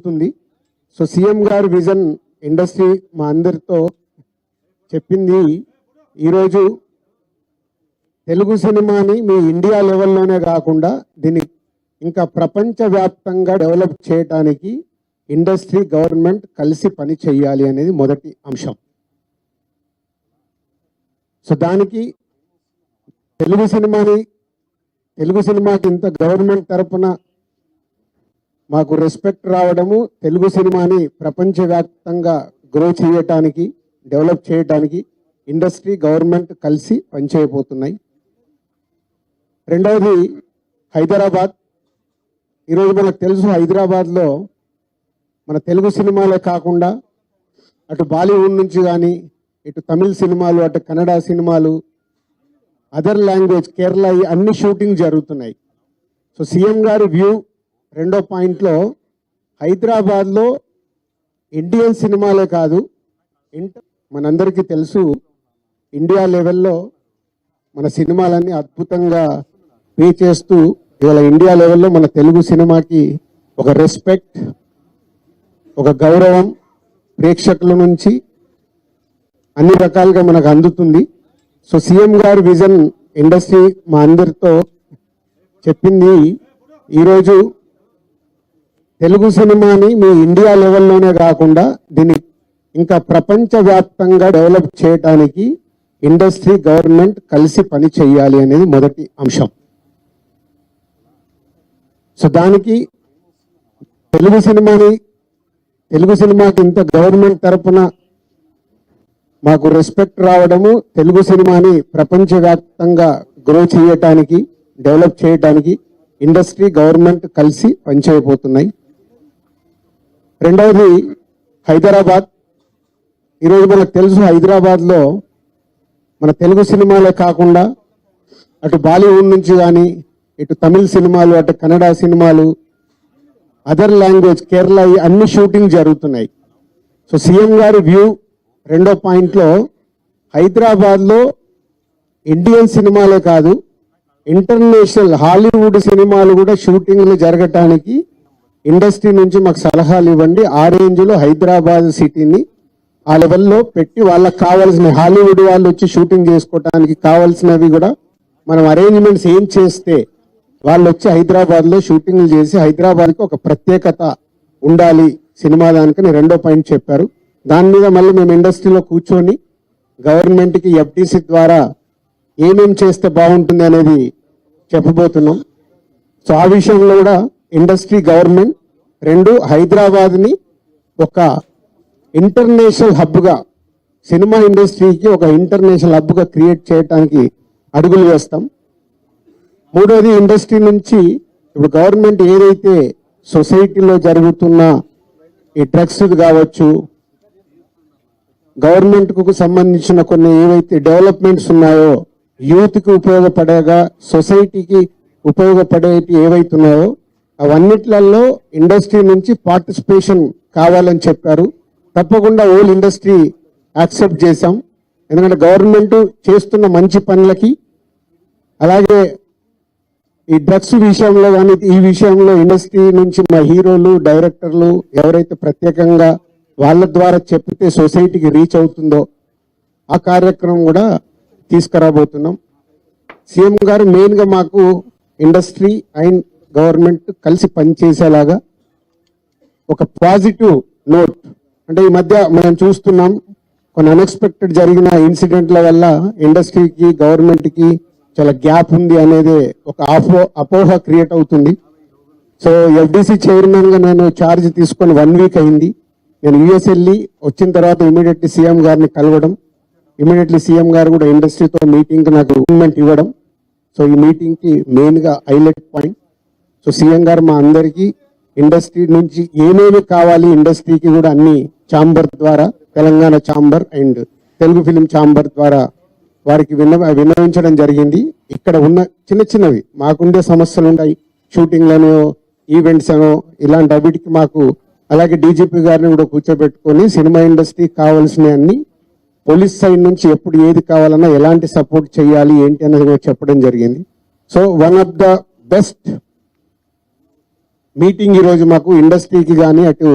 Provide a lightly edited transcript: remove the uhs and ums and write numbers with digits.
అందుతుంది. So CM గారు vision industry మా అందరితో చెప్పింది. ఈరోజు తెలుగు సినిమాని మీ ఇండియా లెవెల్లోనే కాకుండా దీన్ని ఇంకా ప్రపంచవ్యాప్తంగా డెవలప్ చేయడానికి ఇండస్ట్రీ గవర్నమెంట్ కలిసి పని చేయాలి అనేది మొదటి అంశం. సో దానికి తెలుగు సినిమాకి ఇంత గవర్నమెంట్ తరపున మాకు రెస్పెక్ట్ రావడము, తెలుగు సినిమాని ప్రపంచవ్యాప్తంగా గ్రో చేయటానికి, డెవలప్ చేయడానికి ఇండస్ట్రీ గవర్నమెంట్ కలిసి పనిచేయబోతున్నాయి. రెండవది హైదరాబాద్. ఈరోజు మనకు తెలుసు, హైదరాబాద్లో మన తెలుగు సినిమాలే కాకుండా అటు బాలీవుడ్ నుంచి కానీ, ఇటు తమిళ సినిమాలు, అటు కన్నడ సినిమాలు, అదర్ లాంగ్వేజ్, కేరళ, అన్ని షూటింగ్ జరుగుతున్నాయి. సో సీఎం గారి వ్యూ రెండో పాయింట్లో హైదరాబాద్లో ఇండియన్ సినిమాలే కాదు, మనందరికీ తెలుసు ఇండియా లెవెల్లో మన సినిమాలన్నీ అద్భుతంగా పే చేస్తూ ఇవాళ ఇండియా లెవెల్లో మన తెలుగు సినిమాకి ఒక రెస్పెక్ట్, ఒక గౌరవం ప్రేక్షకుల నుంచి అన్ని రకాలుగా మనకు అందుతుంది. సో సీఎం గారు విజన్ ఇండస్ట్రీ మా అందరితో చెప్పింది. ఈరోజు తెలుగు సినిమాని మీ ఇండియా లెవెల్లోనే కాకుండా దీన్ని ఇంకా ప్రపంచవ్యాప్తంగా డెవలప్ చేయడానికి ఇండస్ట్రీ గవర్నమెంట్ కలిసి పని చేయాలి అనేది మొదటి అంశం. సో దానికి తెలుగు సినిమాకి ఇంత గవర్నమెంట్ తరపున మాకు రెస్పెక్ట్ రావడము, తెలుగు సినిమాని ప్రపంచవ్యాప్తంగా గ్రో చేయటానికి, డెవలప్ చేయడానికి ఇండస్ట్రీ గవర్నమెంట్ కలిసి పనిచేయబోతున్నాయి. రెండవది హైదరాబాద్. ఈరోజు మనకు తెలుసు, హైదరాబాద్లో మన తెలుగు సినిమాలే కాకుండా అటు బాలీవుడ్ నుంచి కానీ, ఇటు తమిళ సినిమాలు, అటు కన్నడ సినిమాలు, అదర్ లాంగ్వేజ్, కేరళ, అన్ని షూటింగ్ జరుగుతున్నాయి. సో సీఎం గారి వ్యూ రెండో పాయింట్లో హైదరాబాద్లో ఇండియన్ సినిమాలే కాదు, ఇంటర్నేషనల్ హాలీవుడ్ సినిమాలు కూడా షూటింగ్లు జరగటానికి ఇండస్ట్రీ నుంచి మాకు సలహాలు ఇవ్వండి. ఆ రేంజ్లో హైదరాబాద్ సిటీని ఆ లెవెల్లో పెట్టి వాళ్ళకి కావాల్సిన, హాలీవుడ్ వాళ్ళు వచ్చి షూటింగ్ చేసుకోవటానికి కావాల్సినవి కూడా మనం అరేంజ్మెంట్స్ ఏం చేస్తే వాళ్ళు వచ్చి హైదరాబాద్లో షూటింగ్లు చేసి హైదరాబాద్కి ఒక ప్రత్యేకత ఉండాలి సినిమా దానికని రెండో పాయింట్ చెప్పారు. దాని మీద మళ్ళీ మేము ఇండస్ట్రీలో కూర్చొని గవర్నమెంట్కి ఎఫ్టీసీ ద్వారా ఏమేం చేస్తే బాగుంటుంది అనేది చెప్పబోతున్నాం. సో ఆ విషయంలో కూడా ఇండస్ట్రీ గవర్నమెంట్ రెండు హైదరాబాద్ని ఒక ఇంటర్నేషనల్ హబ్గా, సినిమా ఇండస్ట్రీకి ఒక ఇంటర్నేషనల్ హబ్గా క్రియేట్ చేయడానికి అడుగులు వేస్తాం. మూడోది ఇండస్ట్రీ నుంచి ఇప్పుడు గవర్నమెంట్ ఏదైతే సొసైటీలో జరుగుతున్న ఈ డ్రగ్స్ కావచ్చు, గవర్నమెంట్కు సంబంధించిన కొన్ని ఏవైతే డెవలప్మెంట్స్ ఉన్నాయో, యూత్కి ఉపయోగపడేగా, సొసైటీకి ఉపయోగపడేటి ఏవైతున్నాయో అవన్నిట్లలో ఇండస్ట్రీ నుంచి పార్టిసిపేషన్ కావాలని చెప్పారు. తప్పకుండా ఓల్ ఇండస్ట్రీ యాక్సెప్ట్ చేశాం. ఎందుకంటే గవర్నమెంట్ చేస్తున్న మంచి పనులకి, అలాగే ఈ డ్రగ్స్ విషయంలో కానీ ఈ విషయంలో ఇండస్ట్రీ నుంచి మా హీరోలు, డైరెక్టర్లు ఎవరైతే ప్రత్యేకంగా వాళ్ళ ద్వారా చెప్తే సొసైటీకి రీచ్ అవుతుందో ఆ కార్యక్రమం కూడా తీసుకురాబోతున్నాం. సీఎం గారు మెయిన్గా మాకు ఇండస్ట్రీ అండ్ గవర్నమెంట్ కలిసి పనిచేసేలాగా ఒక పాజిటివ్ నోట్, అంటే ఈ మధ్య మనం చూస్తున్నాం కొన్ని అన్ఎక్స్పెక్టెడ్ జరిగిన ఇన్సిడెంట్ల వల్ల ఇండస్ట్రీకి, గవర్నమెంట్కి చాలా గ్యాప్ ఉంది అనేది ఒక అపోహ క్రియేట్ అవుతుంది. సో ఎఫ్డీసీ చైర్మన్గా నేను ఛార్జ్ తీసుకొని 1 వీక్ అయింది. నేను యూఎస్ వెళ్ళి వచ్చిన తర్వాత ఇమీడియట్లీ సీఎం గారిని కలవడం, ఇమీడియట్లీ సీఎం గారు కూడా ఇండస్ట్రీతో మీటింగ్ నాకు రిక్రూట్మెంట్ ఇవ్వడం. సో ఈ మీటింగ్కి మెయిన్గా హైలైట్ పాయింట్. సో సీఎం గారు మా అందరికీ ఇండస్ట్రీ నుంచి ఏమేమి కావాలి, ఇండస్ట్రీకి కూడా అన్ని ఛాంబర్ ద్వారా, Telangana chamber and Telugu film chamber ద్వారా వారికి విన్నవించడం జరిగింది. ఇక్కడ ఉన్న చిన్న చిన్నవి మాకుండే సమస్యలు ఉంటాయి, షూటింగ్లను, ఈవెంట్స్ అనో ఇలాంటి అవిటికి మాకు, అలాగే డీజీపీ గారిని కూడా కూర్చోబెట్టుకొని సినిమా ఇండస్ట్రీకి కావాల్సిన అన్ని, పోలీస్ సైడ్ నుంచి ఎప్పుడు ఏది కావాలన్నా ఎలాంటి సపోర్ట్ చేయాలి ఏంటి అనేది కూడా చెప్పడం జరిగింది. So one of the best meeting ఈరోజు మాకు ఇండస్ట్రీకి కానీ అటు